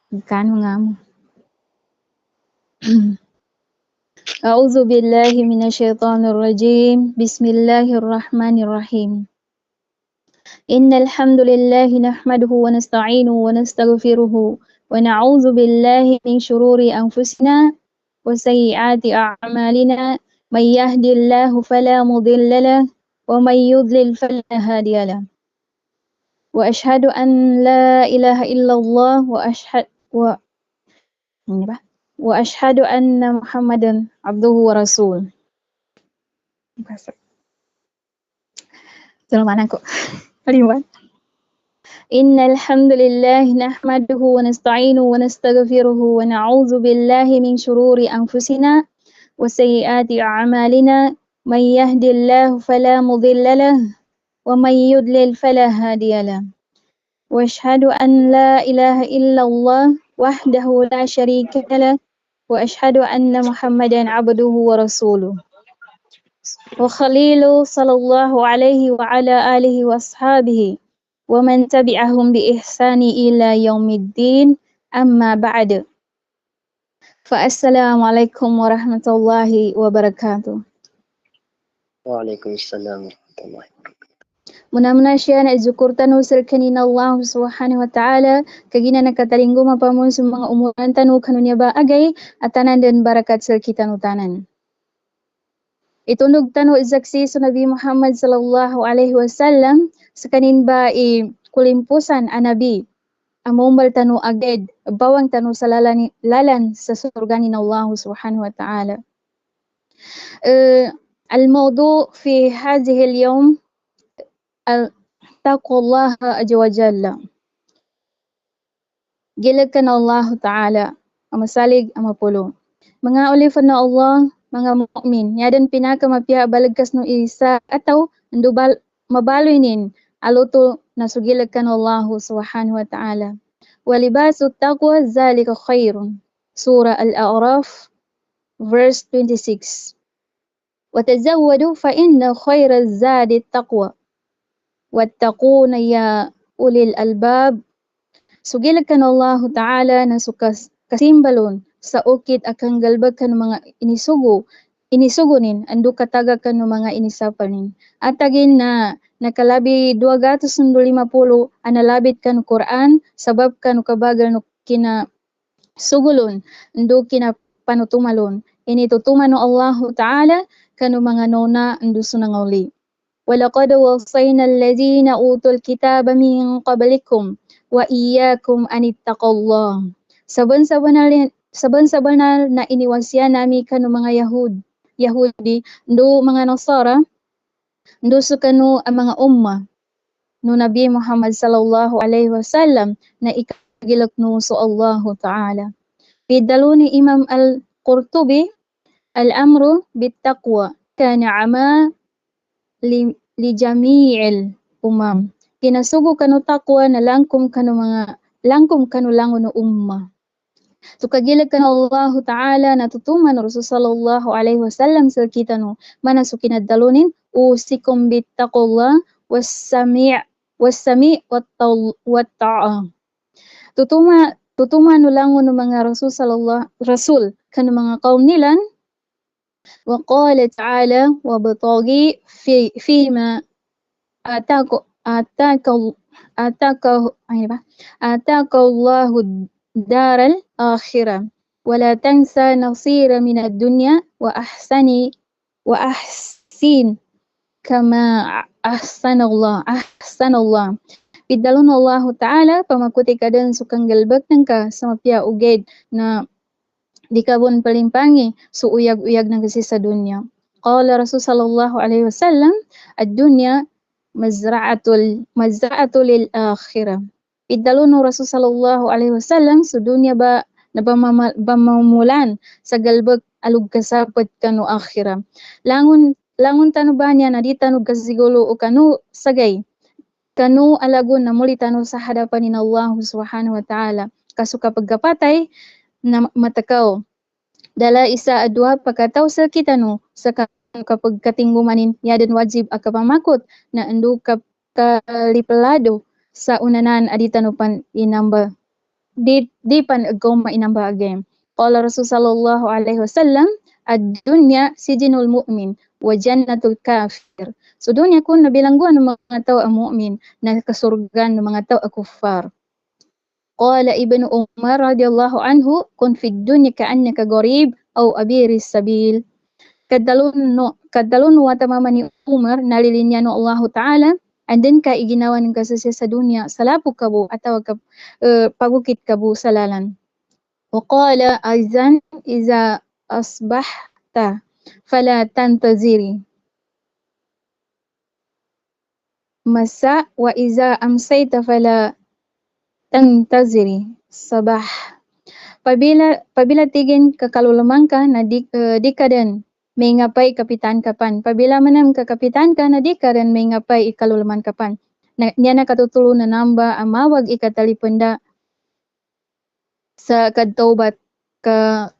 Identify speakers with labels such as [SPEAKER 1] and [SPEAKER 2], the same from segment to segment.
[SPEAKER 1] Magkano nga mo? أعوذ بالله من الشيطان الرجيم بسم الله الرحمن الرحيم إن الحمد لله نحمده ونستعينه ونستغفره ونعوذ بالله من شرور أنفسنا وسيئات أعمالنا من يهد الله فلا مضل له ومن يضلل فلا هادي له وأشهد أن لا إله إلا الله وأشهد أن محمدا عبده ورسوله. Salamat ako. Kaliwan. إن الحمد لله نحمده ونستعينه ونستغفره ونعوذ بالله من شرور أنفسنا وسيئات أعمالنا من يهد الله فلا مضل له ومن يضلل فلا هادي له وأشهد أن لا إله إلا الله وحده لا شريك له وأشهد أن محمدا عبده ورسوله وخليله صلى الله عليه وعلى آله وأصحابه ومن تبعهم بإحسان إلى يوم الدين أما بعد فالسلام عليكم ورحمة الله وبركاته.
[SPEAKER 2] Waalaikumsalam warahmatullahi wabarakatuh.
[SPEAKER 1] Muna-muna siya na izukurtan ho sir kanina Allah subhanahu wa ta'ala kagina nakatalinggo mapamun sa mga umuran tanu kanunya ba agay at tanan din barakat sir kita tanan. Itunog tanu izaksi sa Nabi Muhammad sallallahu alaihi wasallam sa kanin ba kulimpusan anabi amumbal tanu agad bawang tanu sa lalan sa surga ni Allah subhanahu wa ta'ala. الموضوع في هذه اليوم تقوى الله عز وجل. Gilakan Allah Ta'ala amasalig amapulo. Mga ulifan na Allah, mga mu'min, yadan pinakamapiha balagkas no isa ataw ndubal mabaloinin aluto na sugilakan Allah Subhanahu wa Ta'ala. Walibasu taqwa zalika khairun. Surah Al-A'raf verse 26. وتزودوا فإن خير الزاد التقوى واتقون يا أولي الألباب. Sugilakan Allah Ta'ala na sukas kasimbalon sa ukit akang galbag kan mga inisugunin ando kataga kan mga inisapanin. Atagin na nakalabi 250 analabit kan Quran sabab kan kabagal no kina sugulon ando kina panutumalon. Ini tutuman no Allah Ta'ala kanu mga nona ando sunanguli. Walaqad wasayna alladhina utul kitaba min qablikum wa iyyakum anittaqullah. Saban-saban na iniwasya nami kanu mga Yahudi, ndo mga Nasara, ndo sa kanu ang mga umma no Nabi Muhammad sallallahu alaihi wasallam na ikagilak no so Allah Ta'ala. Bidaluni Imam Al-Qurtubi al-amru bittaqwa kana ama li jami'il umam. Kinasugo kanu takwa na langkum kanu langon no umma. So kagilag kanu Allah Ta'ala natutuman Rasul sallallahu alaihi wasallam sa kita no manaso kinadalunin usikum bittaqullah was-sami' wat-ta'a. Tutuman no langon no mga Rasul kanu mga kaum nilan. وقال تعالى وابتغي فيما آتاك الله الدار الآخرة ولا تنسى نصير من الدنيا وأحسن كما أحسن الله. Pidalon Allah Ta'ala pamakuti ka din sukang galbag ng ka sa mapia uged na di kabon palimpangi so uyag-uyag ng kasi sa dunya. Qala Rasul sallallahu alaihi wasallam ad-dunya mazra'atul lil akhirah. Pidalon no Rasul sallallahu alaihi wasallam so dunya ba nabamamulan sa galbag alug kasapet kanu akhirah. Langon tanu ba niya na di tanu kasigulo o kanu sagay kanu alagon na muli tanu sa hadapan ni Allah subhanahu wa ta'ala. Kaso kapag kapatay na matakaw. Dala isa adwa pagkataw sa kita no sa kapag katinggumanin yadan wajib akapamakot na ando kalipalado sa unanan adita no pan inamba di pan ikaw mainamba again. Qala Rasul sallallahu alaihi wasallam, ad-dunya sijinul mu'min wa jannatul kafir. So dunya kun nabilangguan ng mga tao ang mu'min, na kasurgan ng mga tao ang kuffar. Qala Ibnu Umar radhiyallahu anhu, kun fid dunya ka'annaka gharib aw abiris sabil. Kadalon wa tamama ni Umar nalilinya no Allah Ta'ala, and then ka iginawa ng kasasya sa dunya, salapo ka bu, ataw ka pagukit ka bu salalan. Wa qala aizan iza asbahta fala tantaziri masa wa iza amsayta fala tantaziri sabah. Pabila tigin kakalulaman ka na di ka din may ngapay kapitan kapan. Pabila manam kakapitan ka na di ka rin may ngapay ikalulaman kapan. Niya na katutulo na namba amawag ikatalipenda sa kadtaubat ka.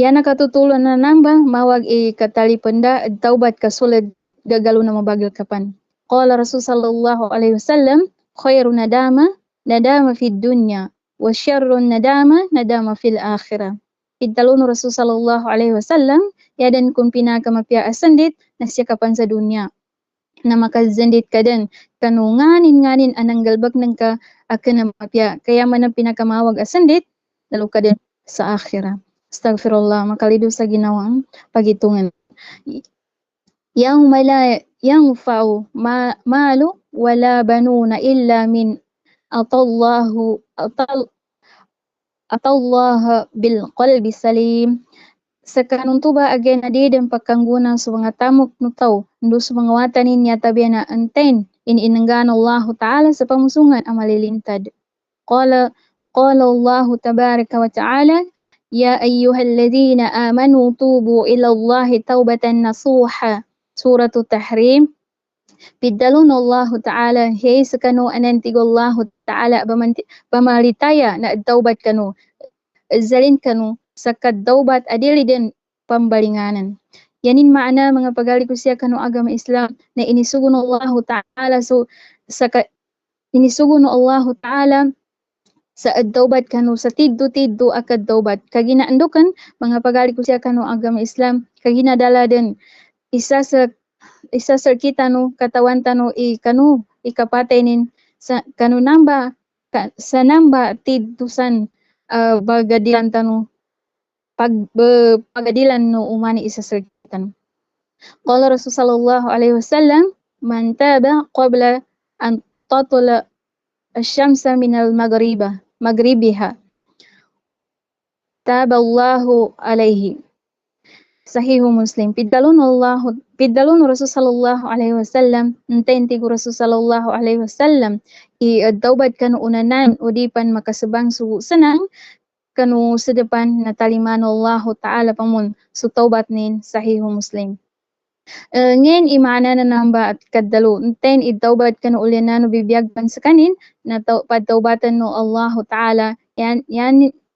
[SPEAKER 1] Yan na katutulo na namba mawag ikatalipenda at taubat kasulad gagalo na mabagil kapan. Qala Rasul sallallahu alaihi wasallam, khairu nadama fid dunya wa syarrun nadama fil akhirah. Idtalun Rasul sallallahu alaihi wasallam, yadan kun pinakamapya asandit na siya kapan sa dunya. Na makazandit ka din, kanunganin anang galbag ng ka akan na mapya. Kaya man ang pinakamawag asandit, lalo ka din sa akhirah. Astaghfirullah, makalido sa ginawang pagitungan. Yang fa'u malu wala banuna illa min atallaha bil qalbi salim. Sa kanuntuba again adidem pagkanggunan sa mga tamok nutaw ndo sa mga watanin niya tabi na anten ininanggan Allah Ta'ala sa pamusungan ang malilintad. Qala Allah tabaraka wa ta'ala, ya ayyuhalladhina amanu tubu ila Allah tawbatan nasuha. Suratul Tahrim. Pidalun Allah Ta'ala, hey sa kanu anantig Allah Ta'ala pamalitaya na taubat kanu. Zalin kanu sa kadaubat adili din pambalinganan. Yanin maana mga pagali ko siya kanu agama Islam na inisugon Allah Ta'ala inisugon Allah Ta'ala sa adaubat kanu sa tiddo akad daubat. Kaginaandukan mga pagali ko siya kanu agama Islam kaginadala din isa sa kita no katawan tano ikapatenin sa kanu namba sa namba tiddusan bagadilan tano pagadilan no umani isa sa kita no. Qala Rasul sallallahu alaihi wasallam, man taba qabla an tatla asy-syamsa min al-maghribiha taba Allahu alaihi. Sahihu Muslim. Pidalun Rasul sallallahu alaihi wasallam, ntainti ko Rasul sallallahu alaihi wasallam, i-adawbad kanu unanan o di pan makasabang sanang kanu sa depan na taliman Allah Ta'ala pamun so taubat nin. Sahihu Muslim. Ngayon imana na namba at kadalo, ntain i-taubat kanu ulinan o bibiyagpan sa kanin na pagtaubatan no Allah Ta'ala.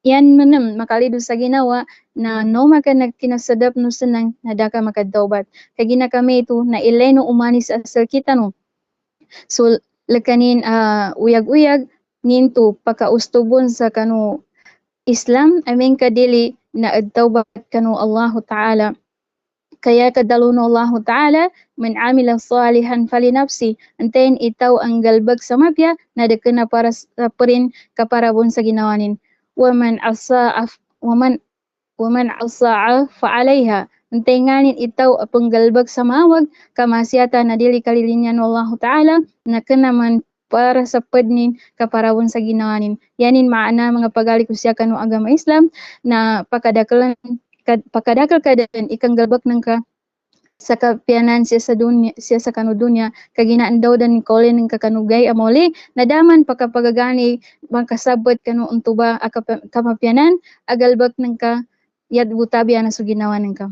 [SPEAKER 1] Yan manam makalido sa ginawa na no maka nagkinasadap no sanang nadaka makadaubat. Kagina kami ito na ilay no umanis asal kita no. So lakanin uyag-uyag ninto pakaustubon sa kanu Islam aming kadili na adtaubat kanu Allah Ta'ala. Kaya kadalo no Allah Ta'ala, man amila salihan falinafsi, antayin itaw ang galbag sa mapya na dekena para sa parin kaparabon sa ginawanin. Waman asa'a fa'alayha, antaynganin itaw apang galbag sa mawag kamasyata na dili kalilinyan Allah Ta'ala na kenaman para sa padnin kaparawon sa ginawanin. Yanin maana mga pagali ko siya kanu agama Islam na pakadakal kadan ikang galbag ng ka sa kapianan siya sa kanu dunya kaginaan daw dan kolin ng kakanugay amoli nadaman pakapagagani makasabot kanu untuba kamapianan agalbak ng ka yad butabi ana so ginawa ng ka.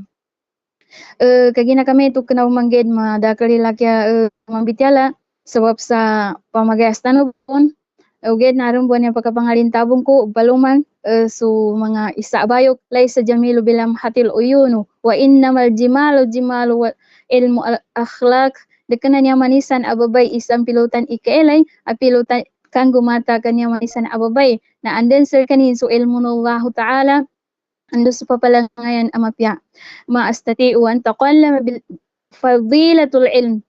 [SPEAKER 1] Kagina kami ito kanamangged madakali lakya mambityala sabab sa pamagayas tanubon uged naron buwan yung pagkapangalintabong ko baluman so mga isa bayok lay sa jamilu bilam hatil uyunu wa innamal jimalu wa ilmu akhlaq dekana niya manisan ababay isang pilutan ikaelay a pilutan kang gumata kanya maisan ababay na anden sir kanin so ilmunullahu ta'ala ando sa papalangayan amapya ma astati'u an taqallama bil fadilatul ilm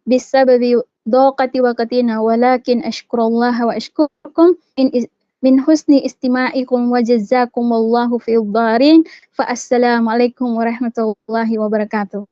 [SPEAKER 1] bisababi ضاقة وقتنا ولكن أشكر الله وأشكركم من حسن استماعكم وجزاكم الله في الدارين فالسلام عليكم ورحمة الله وبركاته.